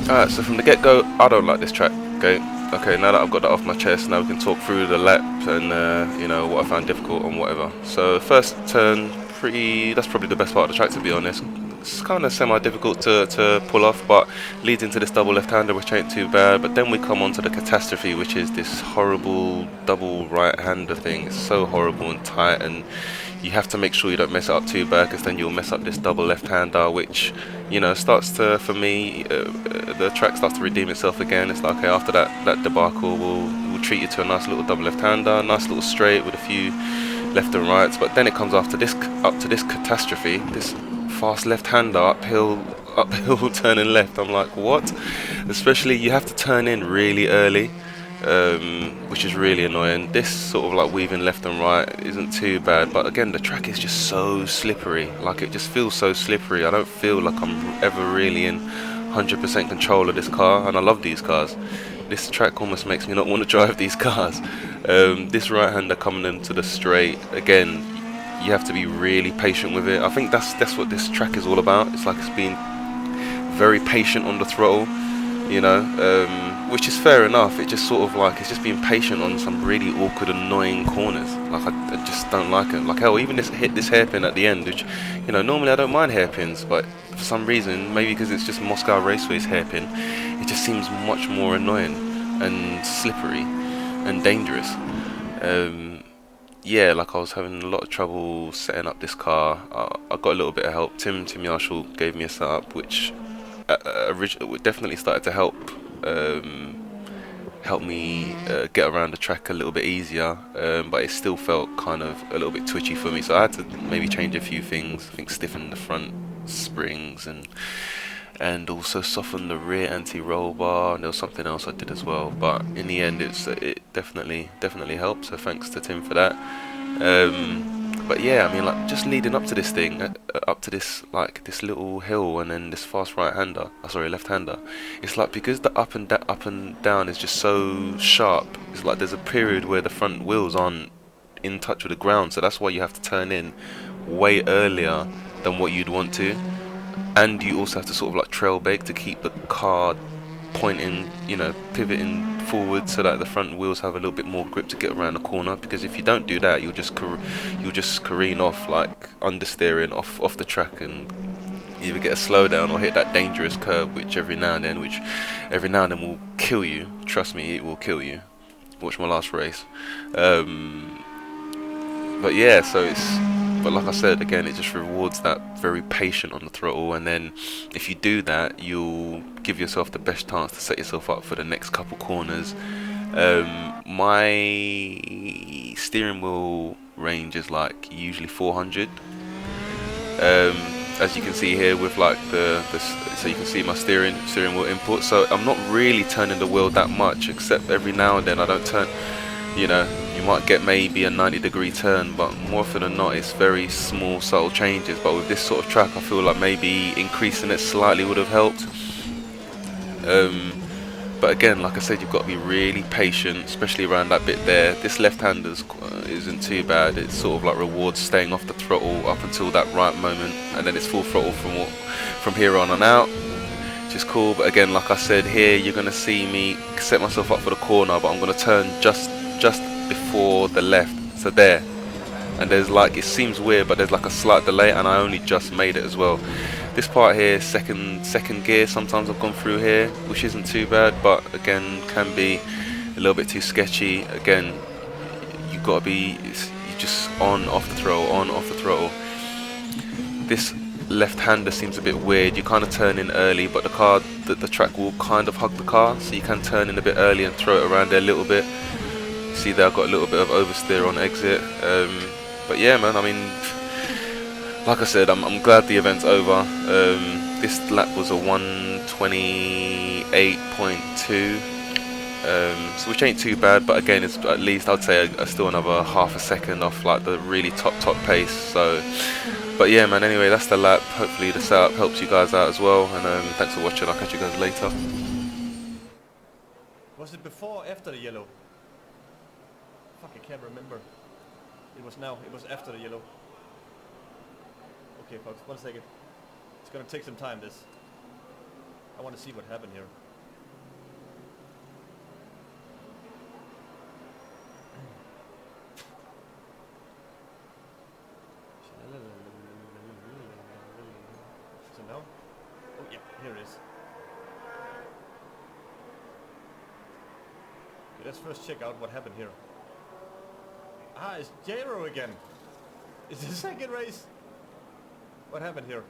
Alright, so from the get-go, I don't like this track. Okay, now that I've got that off my chest, now we can talk through the lap and you know, what I found difficult and whatever. So first turn, that's probably the best part of the track, to be honest. It's kind of semi-difficult to pull off, but leads into this double left-hander, which ain't too bad. But then we come on to the catastrophe, which is this horrible double right-hander thing. It's so horrible and tight, and you have to make sure you don't mess it up too bad, because then you'll mess up this double left-hander, which, you know, starts to, for me, the track starts to redeem itself again. It's like, okay, after that debacle, we'll treat you to a nice little double left-hander, nice little straight with a few left and rights. But then it comes up to this catastrophe, this fast left-hander uphill turning left. I'm like, what? Especially you have to turn in really early, which is really annoying. This sort of like weaving left and right isn't too bad, but again, the track is just so slippery. Like, it just feels so slippery. I don't feel like I'm ever really in 100% control of this car, and I love these cars. This track almost makes me not want to drive these cars. This right-hander coming into the straight, again, you have to be really patient with it. I think that's what this track is all about. It's like it's being very patient on the throttle, you know, which is fair enough. It just sort of like, it's just being patient on some really awkward, annoying corners. Like, I just don't like it. Like, hell, even this hairpin at the end, which, you know, normally I don't mind hairpins, but for some reason, maybe because it's just Moscow Raceway's hairpin, it just seems much more annoying and slippery and dangerous. Yeah, like, I was having a lot of trouble setting up this car. I got a little bit of help. Tim Marshall gave me a setup, which definitely started to help me get around the track a little bit easier, but it still felt kind of a little bit twitchy for me, so I had to maybe change a few things. I think stiffen the front springs and also soften the rear anti-roll bar, and there was something else I did as well, but in the end it definitely helped, so thanks to Tim for that. But yeah, I mean, like, just leading up to this thing, up to this, like, this little hill, and then this fast left-hander. It's like, because the up and down is just so sharp. It's like there's a period where the front wheels aren't in touch with the ground, so that's why you have to turn in way earlier than what you'd want to, and you also have to sort of like trail brake to keep the car pointing, you know, pivoting forward, so that the front wheels have a little bit more grip to get around the corner. Because if you don't do that, you'll just careen off, like understeering off the track, and either get a slowdown or hit that dangerous curve, which every now and then will kill you. Trust me, it will kill you. Watch my last race. But yeah, but like I said, again, it just rewards that very patient on the throttle, and then if you do that, you'll give yourself the best chance to set yourself up for the next couple corners. My steering wheel range is like usually 400. As you can see here with like so you can see my steering wheel input. So I'm not really turning the wheel that much, except every now and then I don't turn. You know, you might get maybe a 90-degree turn, but more often than not, it's very small, subtle changes. But with this sort of track, I feel like maybe increasing it slightly would have helped. But again, like I said, you've got to be really patient, especially around that bit there. This left-hander's isn't too bad. It sort of like rewards staying off the throttle up until that right moment, and then it's full throttle from here on out, which is cool. But again, like I said, here you're going to see me set myself up for the corner, but I'm going to turn just before the left, so there, and there's like, it seems weird, but there's like a slight delay, and I only just made it as well. This part here, second gear, sometimes I've gone through here, which isn't too bad, but again can be a little bit too sketchy. Again, you've got to be, you just off the throttle. This left-hander seems a bit weird. You kind of turn in early, but the track will kind of hug the car, so you can turn in a bit early and throw it around there a little bit. See there, I've got a little bit of oversteer on exit. But yeah, man, I mean, like I said, I'm glad the event's over. This lap was a 1:28.2, so which ain't too bad, but again, it's at least, I'd say, still another half a second off like the really top pace. So, but yeah, man, anyway, that's the lap. Hopefully the setup helps you guys out as well, and thanks for watching. I'll catch you guys later. Was it before or after the yellow? Fuck, I can't remember. It was after the yellow. Okay, folks, 1 second. It's gonna take some time, this. I want to see what happened here. let's first check out what happened here. Ah, it's Jero again. It's the second race. What happened here?